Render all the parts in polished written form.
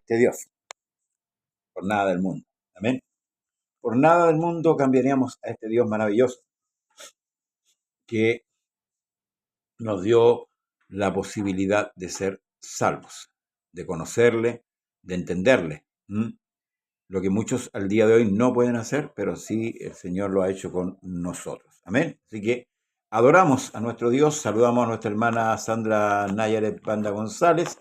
este Dios, por nada del mundo. Amén. Por nada del mundo cambiaríamos a este Dios maravilloso que nos dio la posibilidad de ser salvos, de conocerle, de entenderle. Lo que muchos al día de hoy no pueden hacer, pero sí el Señor lo ha hecho con nosotros. Amén. Así que adoramos a nuestro Dios, saludamos a nuestra hermana Sandra Nayaret Banda González.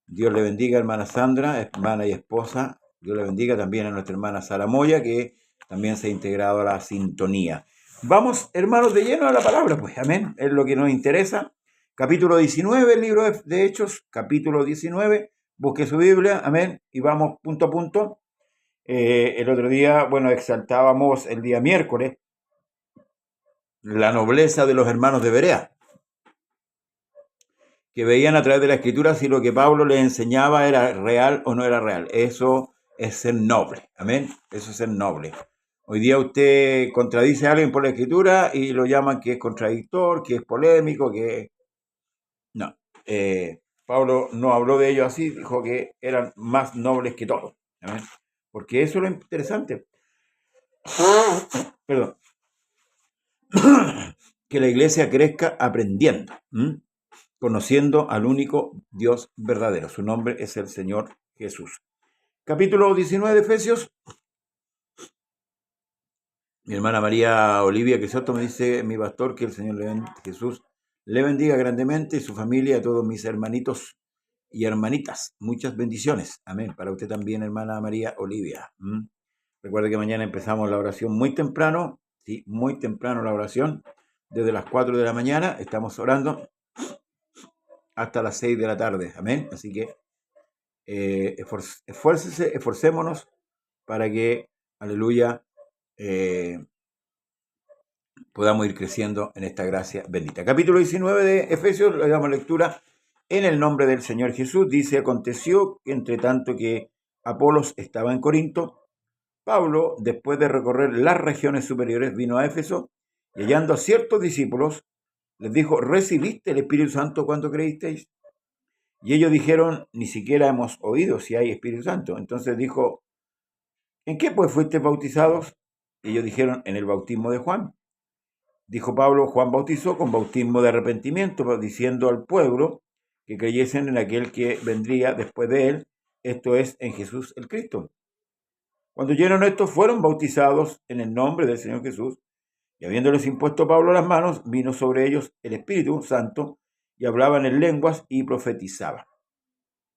Dios le bendiga, hermana Sandra, hermana y esposa. Dios le bendiga también a nuestra hermana Sara Moya, que también se ha integrado a la sintonía. Vamos, hermanos, de lleno a la palabra, pues, amén. Es lo que nos interesa. Capítulo 19, el libro de Hechos, capítulo 19. Busque su Biblia, amén, y vamos punto a punto. El otro día, bueno, exaltábamos el día miércoles la nobleza de los hermanos de Berea, que veían a través de la escritura si lo que Pablo les enseñaba era real o no era real. Eso es ser noble, amén, eso es ser noble. Hoy día usted contradice a alguien por la escritura y lo llaman que es contradictor, que es polémico, que... No, Pablo no habló de ellos así, dijo que eran más nobles que todos, amén, porque eso es lo interesante. Perdón. Que la iglesia crezca aprendiendo, conociendo al único Dios verdadero. Su nombre es el Señor Jesús. Capítulo 19 de Efesios. Mi hermana María Olivia Quesoto me dice, mi pastor, que el Señor Jesús le bendiga grandemente y su familia, a todos mis hermanitos y hermanitas. Muchas bendiciones. Amén. Para usted también, hermana María Olivia. Recuerde que mañana empezamos la oración muy temprano. Sí, muy temprano la oración. Desde las 4 de la mañana estamos orando hasta las 6 de la tarde. Amén. Así que esforcémonos para que, aleluya, podamos ir creciendo en esta gracia bendita. Capítulo 19 de Efesios, le damos lectura en el nombre del Señor Jesús. Dice, aconteció que entre tanto que Apolos estaba en Corinto, Pablo, después de recorrer las regiones superiores, vino a Éfeso y hallando a ciertos discípulos, les dijo, ¿recibiste el Espíritu Santo cuando creísteis? Y ellos dijeron, ni siquiera hemos oído si hay Espíritu Santo. Entonces dijo, ¿en qué pues fuisteis bautizados? Y ellos dijeron, en el bautismo de Juan. Dijo Pablo, Juan bautizó con bautismo de arrepentimiento, diciendo al pueblo que creyesen en aquel que vendría después de él, esto es, en Jesús el Cristo. Cuando oyeron esto, fueron bautizados en el nombre del Señor Jesús, y habiéndoles impuesto Pablo las manos, vino sobre ellos el Espíritu Santo, y hablaban en lenguas y profetizaban.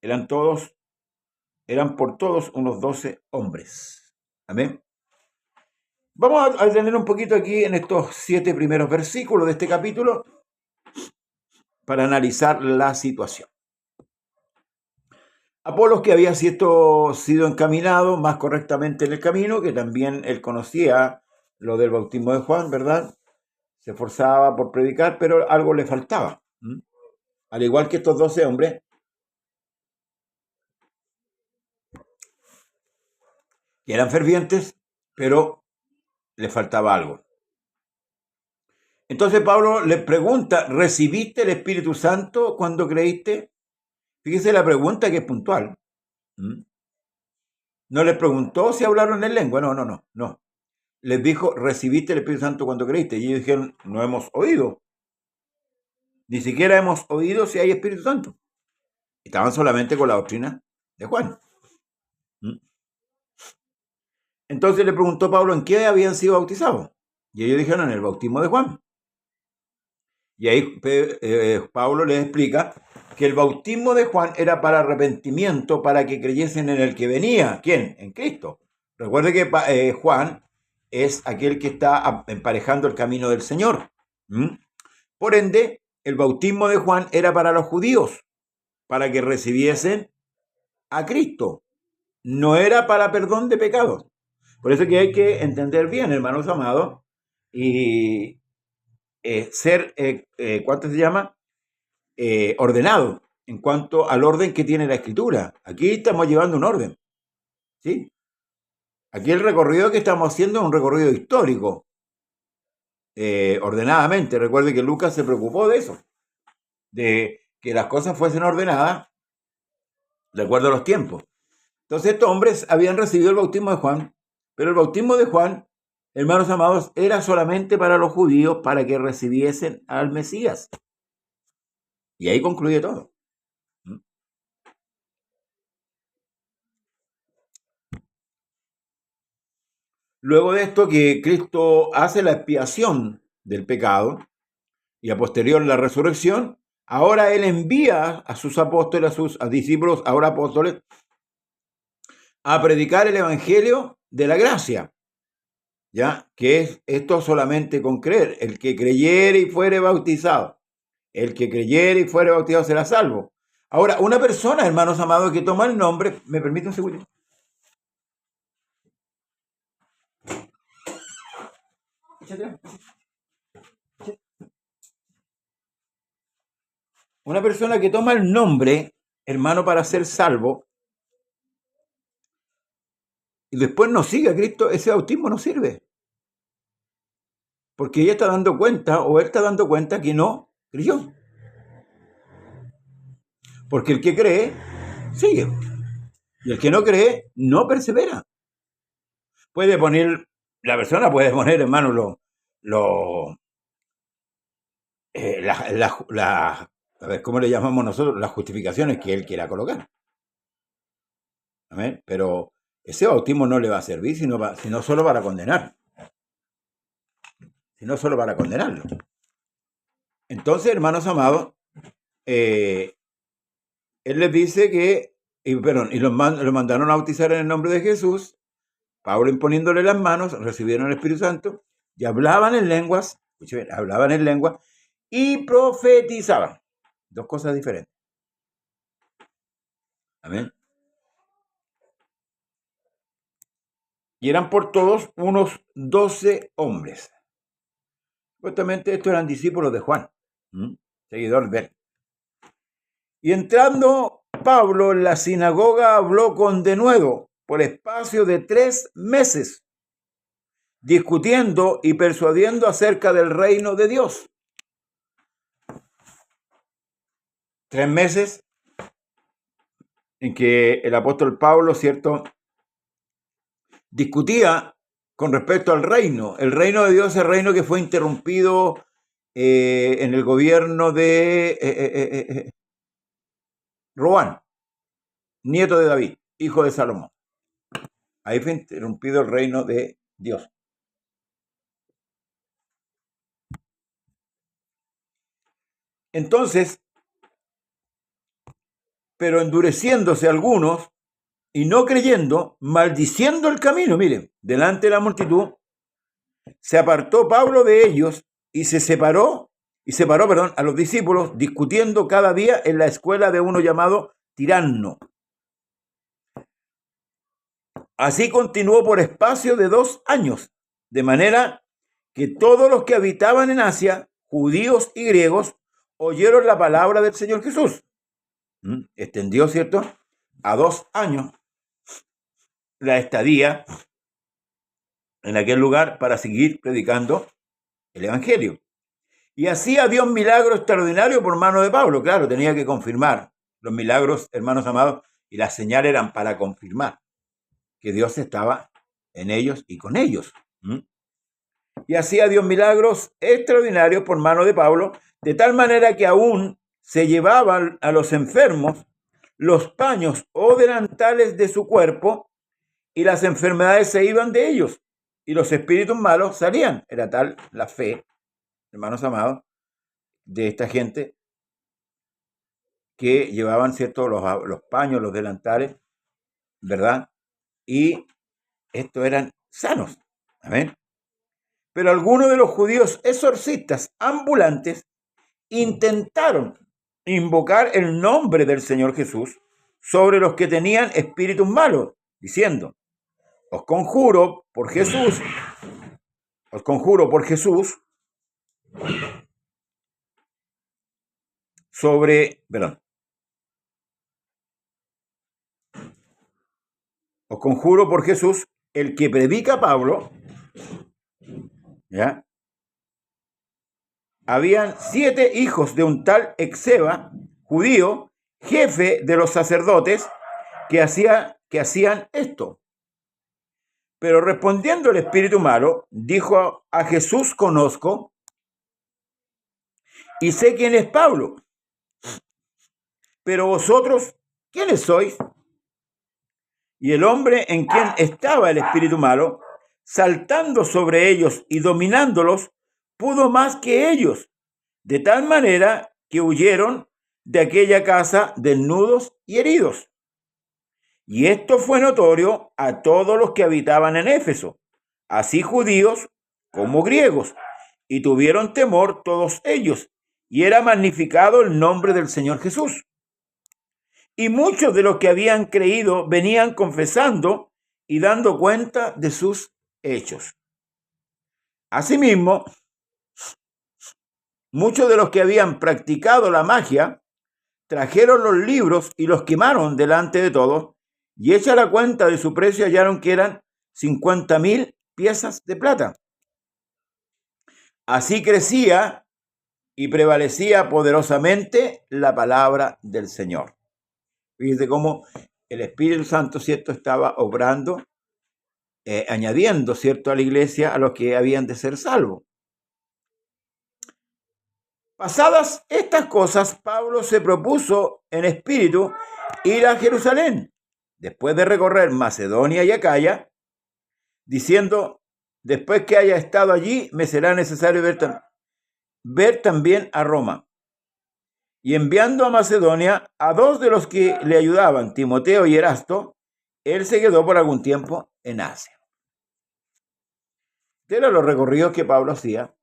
Eran por todos unos 12 hombres. Amén. Vamos a detener un poquito aquí en estos 7 primeros versículos de este capítulo para analizar la situación. Apolos, que había sido encaminado más correctamente en el camino, que también él conocía lo del bautismo de Juan, ¿verdad? Se esforzaba por predicar, pero algo le faltaba. Al igual que estos 12 hombres, que eran fervientes, pero le faltaba algo. Entonces Pablo le pregunta, ¿recibiste el Espíritu Santo cuando creíste? Fíjese la pregunta, que es puntual. No les preguntó si hablaron en lengua, no. Les dijo, ¿recibiste el Espíritu Santo cuando creíste? Y ellos dijeron, no hemos oído. Ni siquiera hemos oído si hay Espíritu Santo. Estaban solamente con la doctrina de Juan. Entonces le preguntó Pablo en qué habían sido bautizados. Y ellos dijeron, en el bautismo de Juan. Y ahí Pablo les explica que el bautismo de Juan era para arrepentimiento, para que creyesen en el que venía. ¿Quién? En Cristo. Recuerde que Juan es aquel que está emparejando el camino del Señor. Por ende, el bautismo de Juan era para los judíos, para que recibiesen a Cristo. No era para perdón de pecados. Por eso que hay que entender bien, hermanos amados, y ser, ¿cuánto se llama? Ordenado en cuanto al orden que tiene la Escritura. Aquí estamos llevando un orden, ¿sí? Aquí el recorrido que estamos haciendo es un recorrido histórico, ordenadamente. Recuerde que Lucas se preocupó de eso, de que las cosas fuesen ordenadas de acuerdo a los tiempos. Entonces estos hombres habían recibido el bautismo de Juan, pero el bautismo de Juan, hermanos amados, era solamente para los judíos para que recibiesen al Mesías. Y ahí concluye todo. Luego de esto que Cristo hace la expiación del pecado y a posterior la resurrección, ahora Él envía a sus apóstoles, a sus discípulos, ahora apóstoles, a predicar el evangelio de la gracia, ¿ya? Que es esto solamente con creer. El que creyere y fuere bautizado, el que creyere y fuere bautizado será salvo. Ahora, una persona, hermanos amados, que toma el nombre, ¿me permite un segundo? Una persona que toma el nombre, hermano, para ser salvo, y después no sigue a Cristo, ese bautismo no sirve. Porque ella está dando cuenta, o él está dando cuenta que no creyó. Porque el que cree, sigue. Y el que no cree, no persevera. Puede poner, la persona puede poner, hermano, a ver, ¿cómo le llamamos nosotros? Las justificaciones que él quiera colocar. ¿Amén? Pero ese bautismo no le va a servir, sino solo para condenar. Sino solo para condenarlo. Entonces, hermanos amados, él les dice que, y los mandaron a bautizar en el nombre de Jesús. Pablo imponiéndole las manos, recibieron el Espíritu Santo y hablaban en lenguas, y profetizaban. Dos cosas diferentes. Amén. Y eran por todos unos 12 hombres. Supuestamente estos eran discípulos de Juan, seguidor de él. Y entrando Pablo en la sinagoga habló con denuedo por espacio de 3 meses, discutiendo y persuadiendo acerca del reino de Dios. 3 meses en que el apóstol Pablo, ¿cierto?, discutía con respecto al reino. El reino de Dios es el reino que fue interrumpido en el gobierno de Roboam, nieto de David, hijo de Salomón. Ahí fue interrumpido el reino de Dios. Entonces, pero endureciéndose algunos y no creyendo, maldiciendo el camino, miren, delante de la multitud, se apartó Pablo de ellos y separó a los discípulos, discutiendo cada día en la escuela de uno llamado Tiranno. Así continuó por espacio de 2 años, de manera que todos los que habitaban en Asia, judíos y griegos, oyeron la palabra del Señor Jesús. Extendió, ¿cierto?, a 2 años la estadía en aquel lugar para seguir predicando el Evangelio. Y hacía Dios milagros extraordinarios por mano de Pablo. Claro, tenía que confirmar los milagros, hermanos amados, y las señales eran para confirmar que Dios estaba en ellos y con ellos. Y hacía Dios milagros extraordinarios por mano de Pablo, de tal manera que aún se llevaban a los enfermos los paños o delantales de su cuerpo y las enfermedades se iban de ellos y los espíritus malos salían. Era tal la fe, hermanos amados, de esta gente que llevaban, ¿cierto?, los paños, los delantales, ¿verdad? Y estos eran sanos. Amén. Pero algunos de los judíos exorcistas ambulantes intentaron invocar el nombre del Señor Jesús sobre los que tenían espíritus malos, diciendo: os conjuro por Jesús, os conjuro por Jesús, el que predica Pablo, ¿ya? Habían 7 hijos de un tal Exeba, judío, jefe de los sacerdotes, que hacía que hacían esto. Pero respondiendo el espíritu malo, dijo a Jesús: conozco y sé quién es Pablo, pero vosotros, ¿quiénes sois? Y el hombre en quien estaba el espíritu malo, saltando sobre ellos y dominándolos, pudo más que ellos, de tal manera que huyeron de aquella casa desnudos y heridos. Y esto fue notorio a todos los que habitaban en Éfeso, así judíos como griegos, y tuvieron temor todos ellos, y era magnificado el nombre del Señor Jesús. Y muchos de los que habían creído venían confesando y dando cuenta de sus hechos. Asimismo, muchos de los que habían practicado la magia trajeron los libros y los quemaron delante de todos, y hecha la cuenta de su precio hallaron que eran 50,000 piezas de plata. Así crecía y prevalecía poderosamente la palabra del Señor. Fíjense cómo el Espíritu Santo, ¿cierto?, estaba obrando, añadiendo, ¿cierto?, a la iglesia a los que habían de ser salvos. Pasadas estas cosas, Pablo se propuso en espíritu ir a Jerusalén, después de recorrer Macedonia y Acaya, diciendo: después que haya estado allí, me será necesario ver también a Roma. Y enviando a Macedonia a 2 de los que le ayudaban, Timoteo y Erasto, él se quedó por algún tiempo en Asia. Eran los recorridos que Pablo hacía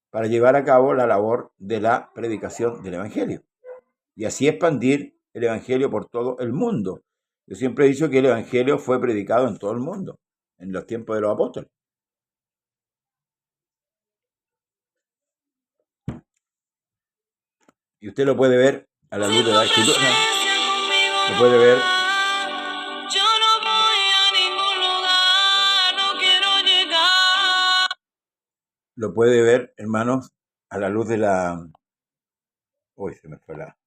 para llevar a cabo la labor de la predicación del Evangelio y así expandir el Evangelio por todo el mundo. Yo siempre he dicho que el Evangelio fue predicado en todo el mundo, en los tiempos de los apóstoles. Y usted lo puede ver a la luz de la Escritura. Lo puede ver. Lo puede ver, hermanos, a la luz de la... Uy, se me fue la...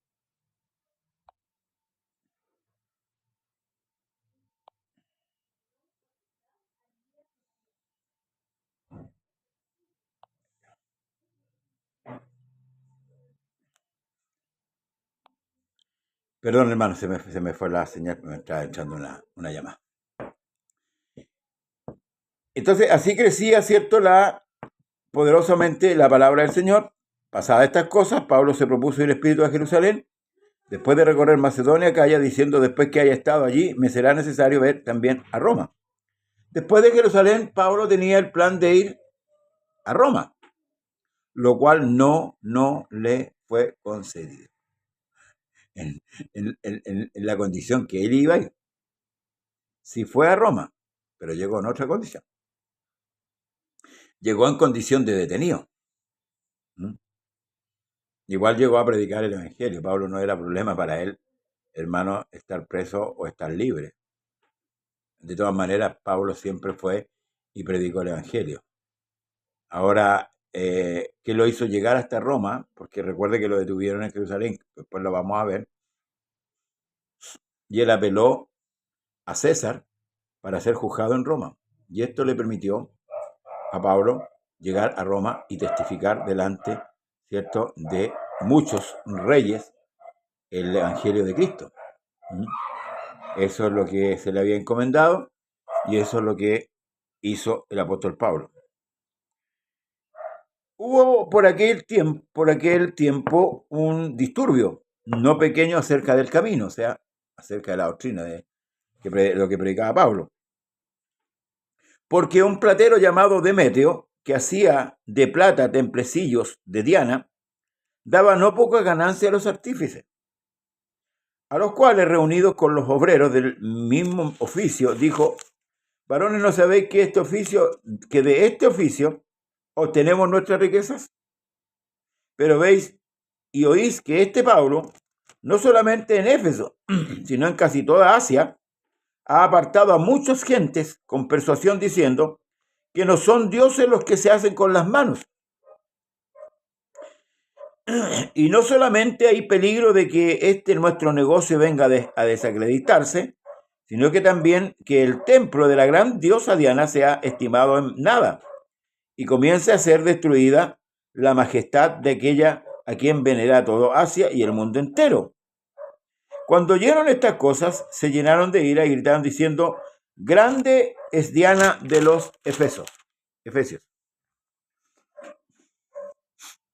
Perdón, hermano, se me fue la señal, me estaba echando una llamada. Entonces, así crecía, ¿cierto?, poderosamente la palabra del Señor. Pasadas estas cosas, Pablo se propuso ir espíritu a Jerusalén, después de recorrer Macedonia, Acaya, diciendo: después que haya estado allí, me será necesario ver también a Roma. Después de Jerusalén, Pablo tenía el plan de ir a Roma, lo cual no le fue concedido. En la condición que él iba a ir. Sí fue a Roma, pero llegó en otra condición. Llegó en condición de detenido. Igual llegó a predicar el Evangelio. Pablo no era problema para él, hermano, estar preso o estar libre. De todas maneras, Pablo siempre fue y predicó el Evangelio. Ahora, ¿qué lo hizo llegar hasta Roma? Porque recuerde que lo detuvieron en Jerusalén, después lo vamos a ver. Y él apeló a César para ser juzgado en Roma. Y esto le permitió a Pablo llegar a Roma y testificar delante, ¿cierto?, de muchos reyes el Evangelio de Cristo. Eso es lo que se le había encomendado y eso es lo que hizo el apóstol Pablo. Hubo por aquel tiempo un disturbio no pequeño acerca del camino, o sea, acerca de la doctrina de lo que predicaba Pablo. Porque un platero llamado Demetrio, que hacía de plata templecillos de Diana, daba no poca ganancia a los artífices, a los cuales, reunidos con los obreros del mismo oficio, dijo: varones, ¿no sabéis que de este oficio obtenemos nuestras riquezas? Pero veis y oís que este Pablo, no solamente en Éfeso, sino en casi toda Asia, ha apartado a muchas gentes con persuasión, diciendo que no son dioses los que se hacen con las manos. Y no solamente hay peligro de que nuestro negocio venga a desacreditarse, sino que también que el templo de la gran diosa Diana sea estimado en nada y comience a ser destruida la majestad de aquella a quien venera todo Asia y el mundo entero. Cuando oyeron estas cosas, se llenaron de ira y gritaron diciendo: grande es Diana de los Efesios.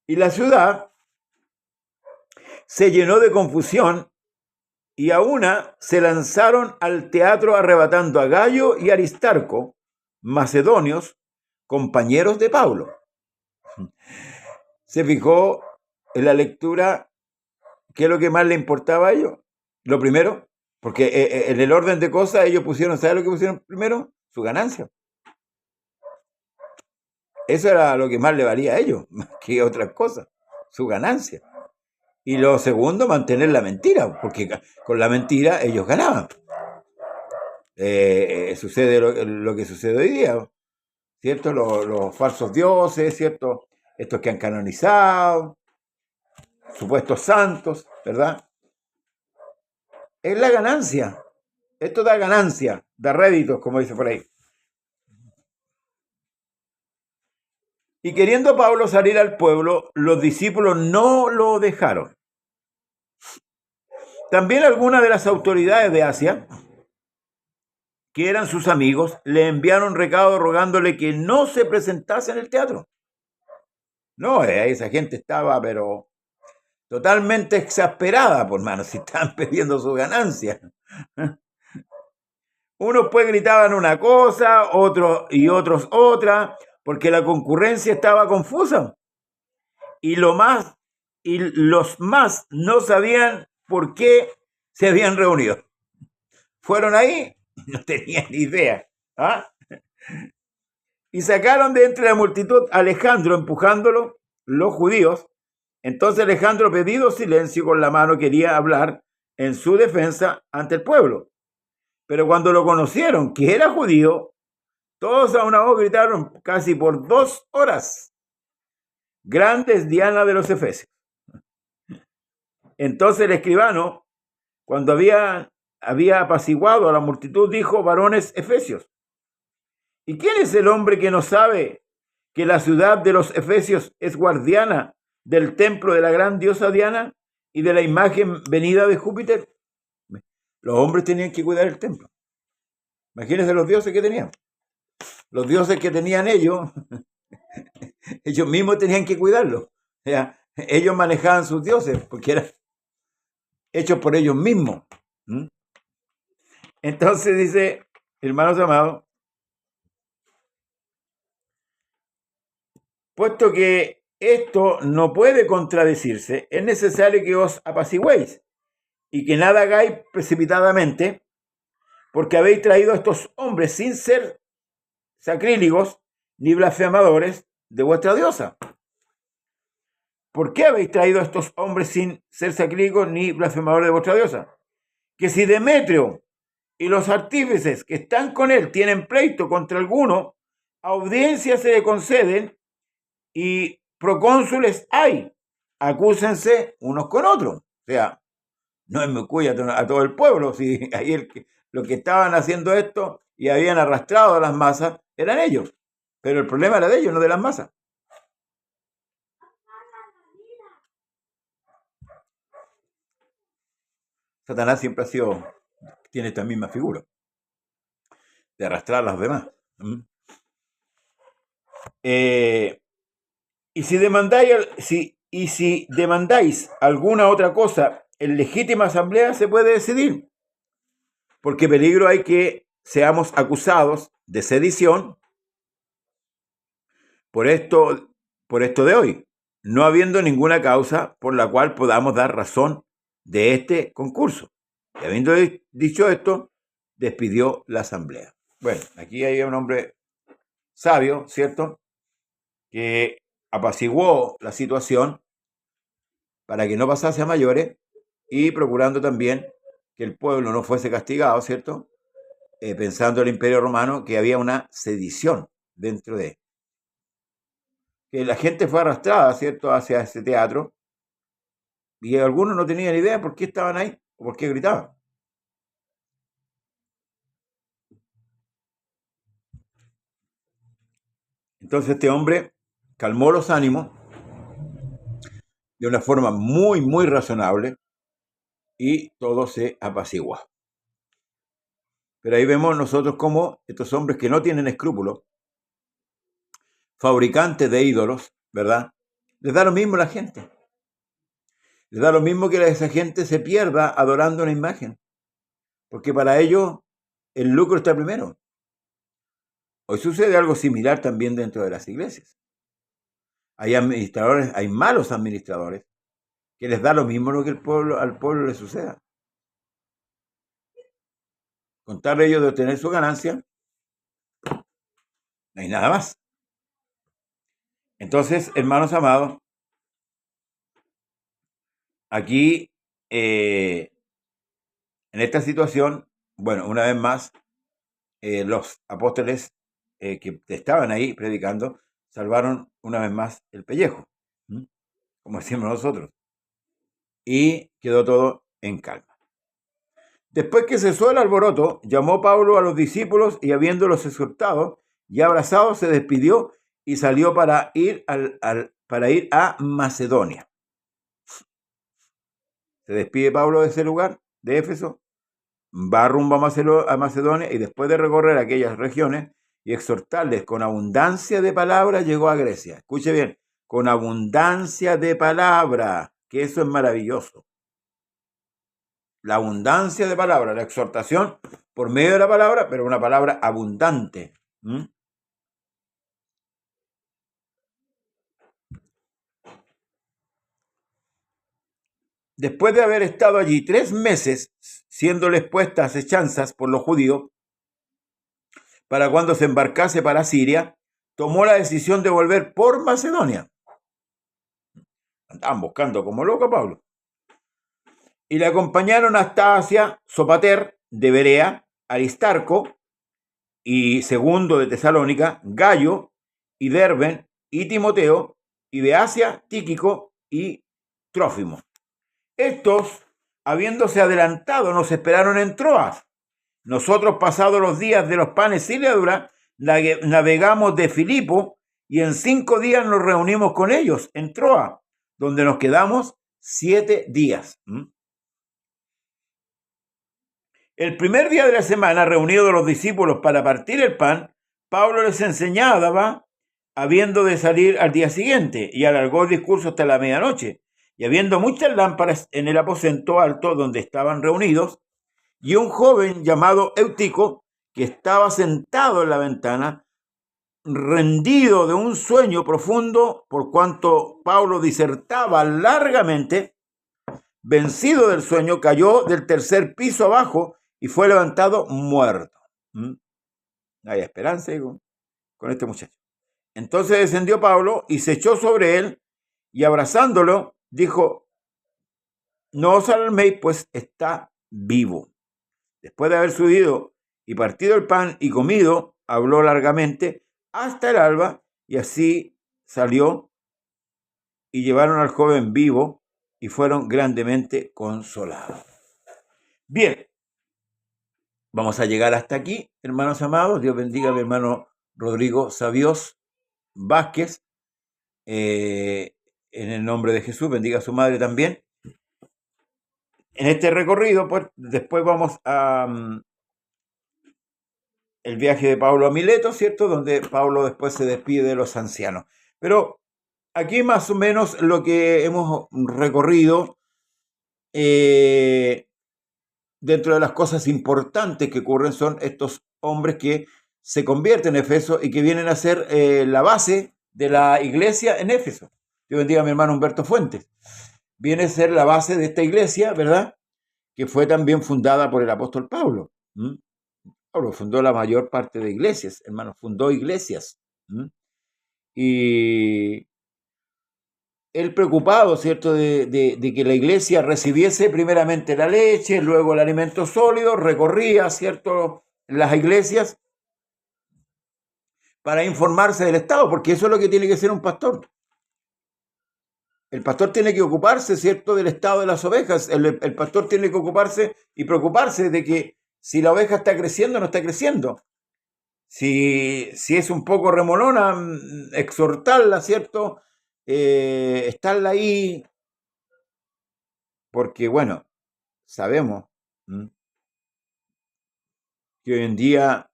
Y la ciudad se llenó de confusión y a una se lanzaron al teatro arrebatando a Gayo y Aristarco, macedonios, compañeros de Pablo. ¿Se fijó en la lectura qué es lo que más le importaba a ellos? Lo primero, porque en el orden de cosas ellos pusieron, ¿sabes lo que pusieron primero? Su ganancia. Eso era lo que más le valía a ellos, más que otras cosas, su ganancia. Y lo segundo, mantener la mentira, porque con la mentira ellos ganaban. Sucede lo que sucede hoy día, ¿cierto? Los falsos dioses, ¿cierto? Estos que han canonizado, supuestos santos, ¿verdad? Es la ganancia. Esto da ganancia, da réditos, como dice por ahí. Y queriendo Pablo salir al pueblo, los discípulos no lo dejaron. También algunas de las autoridades de Asia, que eran sus amigos, le enviaron recado rogándole que no se presentase en el teatro. No, esa gente estaba, pero totalmente exasperada, por mano, si estaban pidiendo su ganancia. Unos pues gritaban una cosa, otros y otros otra, porque la concurrencia estaba confusa. Y los más no sabían por qué se habían reunido. Fueron ahí, no tenían ni idea. ¿Ah? Y sacaron de entre la multitud a Alejandro, empujándolo los judíos. Entonces Alejandro, pedido silencio con la mano, quería hablar en su defensa ante el pueblo. Pero cuando lo conocieron que era judío, todos a una voz gritaron casi por 2 horas: grande es Diana de los Efesios. Entonces el escribano, cuando había apaciguado a la multitud, dijo: varones efesios, ¿y quién es el hombre que no sabe que la ciudad de los Efesios es guardiana del templo de la gran diosa Diana y de la imagen venida de Júpiter? Los hombres tenían que cuidar el templo. Imagínense los dioses que tenían. Los dioses que tenían ellos, ellos mismos tenían que cuidarlo. O sea, ellos manejaban sus dioses porque eran hechos por ellos mismos. Entonces dice, hermanos amados, puesto que esto no puede contradecirse, es necesario que os apaciguéis y que nada hagáis precipitadamente, porque habéis traído a estos hombres sin ser sacrílegos ni blasfemadores de vuestra diosa. ¿Por qué habéis traído a estos hombres sin ser sacrílegos ni blasfemadores de vuestra diosa? Que si Demetrio y los artífices que están con él tienen pleito contra alguno, audiencias se le conceden y procónsules hay. Acúsense unos con otros. O sea, no es muy cuya a todo el pueblo. Si ahí los que estaban haciendo esto y habían arrastrado a las masas eran ellos. Pero el problema era de ellos, no de las masas. Satanás siempre tiene esta misma figura de arrastrar a los demás. Y si demandáis alguna otra cosa en legítima asamblea, se puede decidir, porque peligro hay que seamos acusados de sedición por esto de hoy, no habiendo ninguna causa por la cual podamos dar razón de este concurso. Y habiendo dicho esto, despidió la asamblea. Bueno, aquí hay un hombre sabio, ¿cierto?, que apaciguó la situación para que no pasase a mayores y procurando también que el pueblo no fuese castigado, ¿cierto?, pensando el Imperio Romano que había una sedición dentro de él. Que la gente fue arrastrada, ¿cierto?, hacia ese teatro y algunos no tenían idea por qué estaban ahí o por qué gritaban. Entonces este hombre calmó los ánimos de una forma muy, muy razonable y todo se apacigua. Pero ahí vemos nosotros cómo estos hombres que no tienen escrúpulos, fabricantes de ídolos, ¿verdad? Les da lo mismo a la gente. Les da lo mismo que esa gente se pierda adorando una imagen. Porque para ellos el lucro está primero. Hoy sucede algo similar también dentro de las iglesias. Hay administradores, hay malos administradores, que les da lo mismo lo que al pueblo le suceda. Con tal ellos de obtener su ganancia, no hay nada más. Entonces, hermanos amados, aquí en esta situación, bueno, una vez más, los apóstoles que estaban ahí predicando salvaron una vez más el pellejo, como decimos nosotros, y quedó todo en calma. Después que cesó el alboroto, llamó Pablo a los discípulos y habiéndolos exhortado y abrazados, se despidió y salió para ir a Macedonia. Se despide Pablo de ese lugar, de Éfeso, va rumbo a Macedonia y después de recorrer aquellas regiones y exhortarles con abundancia de palabra, llegó a Grecia. Escuche bien, con abundancia de palabra, que eso es maravilloso. La abundancia de palabra, la exhortación por medio de la palabra, pero una palabra abundante. Después de haber estado allí 3 meses, siéndoles puestas acechanzas por los judíos, para cuando se embarcase para Siria, tomó la decisión de volver por Macedonia. Andaban buscando como loco a Pablo. Y le acompañaron hasta Asia, Sopater de Berea, Aristarco y Segundo de Tesalónica, Gallo y Derben y Timoteo, y de Asia, Tíquico y Trófimo. Estos, habiéndose adelantado, nos esperaron en Troas. Nosotros, pasados los días de los panes sin levadura, navegamos de Filipo y en 5 días nos reunimos con ellos en Troas, donde nos quedamos 7 días. El primer día de la semana, reunidos los discípulos para partir el pan, Pablo les enseñaba, habiendo de salir al día siguiente, y alargó el discurso hasta la medianoche. Y habiendo muchas lámparas en el aposento alto donde estaban reunidos, y un joven llamado Eutico, que estaba sentado en la ventana, rendido de un sueño profundo, por cuanto Pablo disertaba largamente, vencido del sueño, cayó del 3er piso abajo y fue levantado muerto. Hay esperanza con este muchacho. Entonces descendió Pablo y se echó sobre él y abrazándolo dijo: no os alarméis, pues está vivo. Después de haber subido y partido el pan y comido, habló largamente hasta el alba, y así salió y llevaron al joven vivo y fueron grandemente consolados. Bien, vamos a llegar hasta aquí, hermanos amados. Dios bendiga a mi hermano Rodrigo Sabios Vázquez, en el nombre de Jesús, bendiga a su madre también. En este recorrido, pues, después vamos a el viaje de Pablo a Mileto, ¿cierto? Donde Pablo después se despide de los ancianos. Pero aquí más o menos lo que hemos recorrido, dentro de las cosas importantes que ocurren, son estos hombres que se convierten en Éfeso y que vienen a ser la base de la iglesia en Éfeso. Dios bendiga a mi hermano Humberto Fuentes. Viene a ser la base de esta iglesia, ¿verdad? Que fue también fundada por el apóstol Pablo. Pablo fundó la mayor parte de iglesias, hermano, fundó iglesias. Y él preocupado, ¿cierto?, de que la iglesia recibiese primeramente la leche, luego el alimento sólido, recorría, ¿cierto?, las iglesias para informarse del estado, porque eso es lo que tiene que hacer un pastor. El pastor tiene que ocuparse, ¿cierto?, del estado de las ovejas. El pastor tiene que ocuparse y preocuparse de que si la oveja está creciendo o no está creciendo. Si es un poco remolona, exhortarla, ¿cierto? Estarla ahí, porque bueno, sabemos que hoy en día,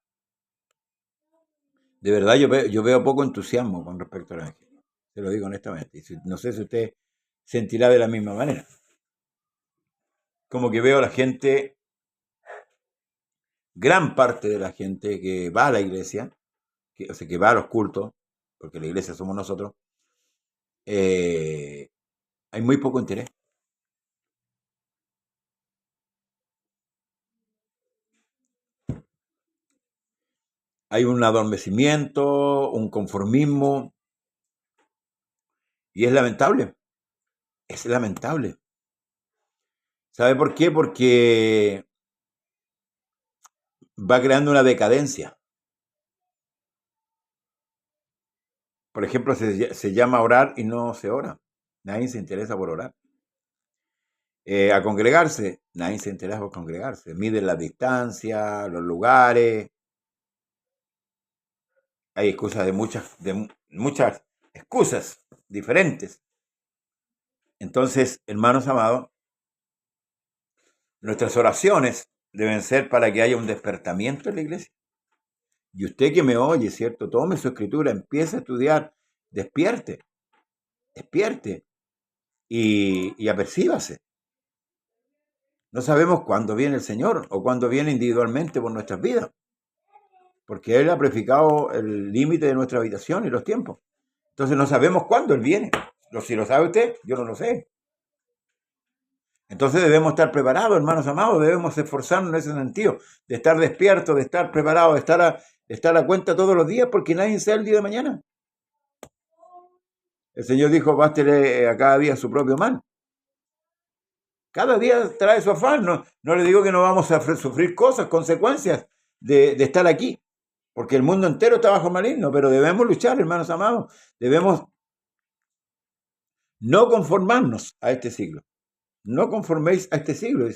de verdad, yo veo poco entusiasmo con respecto al Evangelio. Te lo digo honestamente. No sé si usted sentirá de la misma manera. Como que veo a la gente, gran parte de la gente que va a la iglesia, o sea, que va a los cultos, porque la iglesia somos nosotros, eh, hay muy poco interés. Hay un adormecimiento, un conformismo, y es lamentable. Es lamentable. ¿Sabe por qué? Porque va creando una decadencia. Por ejemplo, se llama orar y no se ora. Nadie se interesa por orar. A congregarse, nadie se interesa por congregarse. Miden la distancia, los lugares. Hay excusas de muchas excusas diferentes. Entonces, hermanos amados, nuestras oraciones deben ser para que haya un despertamiento en la iglesia. Y usted que me oye, ¿cierto? Tome su escritura, empiece a estudiar, despierte, despierte y apercíbase. No sabemos cuándo viene el Señor o cuándo viene individualmente por nuestras vidas, porque Él ha prefijado el límite de nuestra habitación y los tiempos. Entonces no sabemos cuándo Él viene. Si lo sabe usted, yo no lo sé. Entonces debemos estar preparados, hermanos amados, debemos esforzarnos en ese sentido, de estar despiertos, de estar preparados, de estar a cuenta todos los días, porque nadie sabe el día de mañana. El Señor dijo, bástele a cada día su propio mal. Cada día trae su afán. No le digo que no vamos a sufrir cosas, consecuencias de estar aquí, porque el mundo entero está bajo maligno, pero debemos luchar, hermanos amados. Debemos no conformarnos a este siglo. No conforméis a este siglo.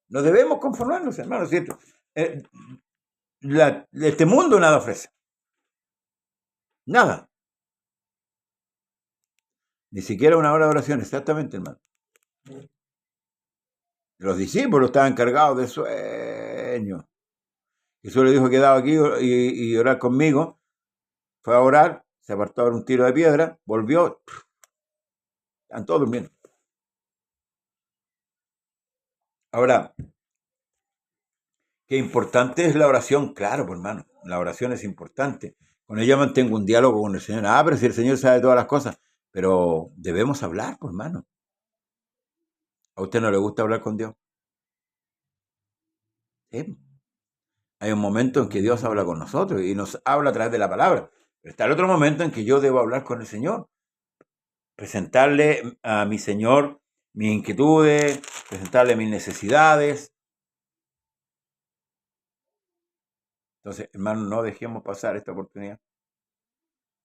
No debemos conformarnos, hermanos, ¿cierto? Este mundo nada ofrece. Nada. Ni siquiera una hora de oración, exactamente, hermano. Los discípulos estaban cargados de sueño. Jesús le dijo, quedado aquí y orar conmigo. Fue a orar, se apartó a ver un tiro de piedra, volvió. Están todos durmiendo. Ahora, qué importante es la oración, claro, pues, hermano. La oración es importante. Con ella mantengo un diálogo con el Señor. Pero si el Señor sabe todas las cosas. Pero debemos hablar, pues, hermano. ¿A usted no le gusta hablar con Dios? ¿Sí? Hay un momento en que Dios habla con nosotros y nos habla a través de la palabra. Pero está el otro momento en que yo debo hablar con el Señor. Presentarle a mi Señor mis inquietudes, presentarle mis necesidades. Entonces, hermano, no dejemos pasar esta oportunidad.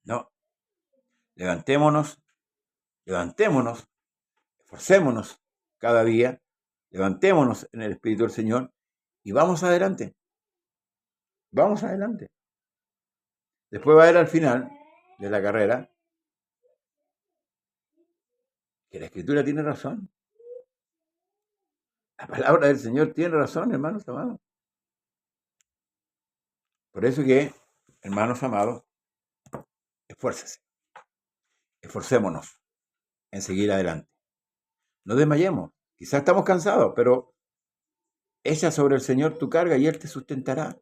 No. Levantémonos, esforcémonos cada día, levantémonos en el Espíritu del Señor y vamos adelante. Vamos adelante. Después va a ver al final de la carrera que la Escritura tiene razón. La palabra del Señor tiene razón, hermanos amados. Por eso que, hermanos amados, esfuércese. Esforcémonos en seguir adelante. No desmayemos. Quizás estamos cansados, pero echa sobre el Señor tu carga y Él te sustentará.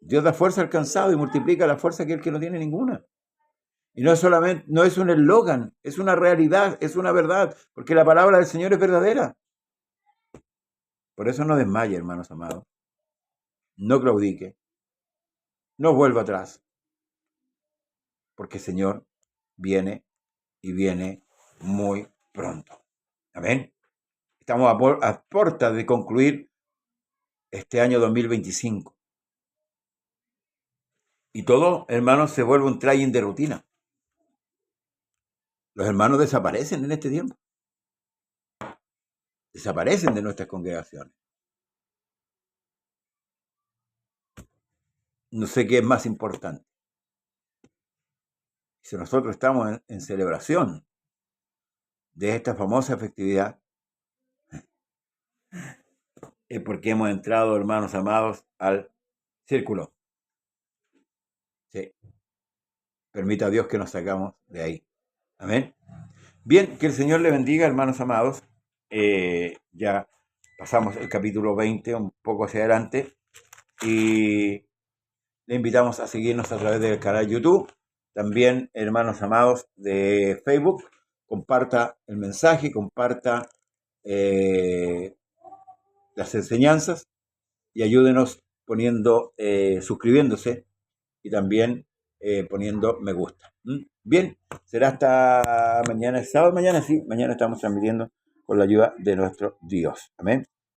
Dios da fuerza al cansado y multiplica la fuerza que el que no tiene ninguna. Y no es solamente, no es un eslogan, es una realidad, es una verdad, porque la palabra del Señor es verdadera. Por eso no desmaye, hermanos amados. No claudique. No vuelva atrás. Porque el Señor viene y viene muy pronto. Amén. Estamos a puerta de concluir este año 2025. Y todo, hermanos, se vuelve un trying de rutina. Los hermanos desaparecen en este tiempo. Desaparecen de nuestras congregaciones. no sé qué es más importante. Si nosotros estamos en celebración de esta famosa festividad, es porque hemos entrado, hermanos amados, al círculo. Sí. Permita a Dios que nos sacamos de ahí. Amén. Bien, que el Señor le bendiga, hermanos amados. Ya pasamos el capítulo 20 un poco hacia adelante y le invitamos a seguirnos a través del canal YouTube. También, hermanos amados de Facebook, comparta el mensaje, comparta las enseñanzas y ayúdenos suscribiéndose y también poniendo me gusta. Bien, será hasta mañana, sábado mañana, sí, mañana estamos transmitiendo con la ayuda de nuestro Dios. Amén.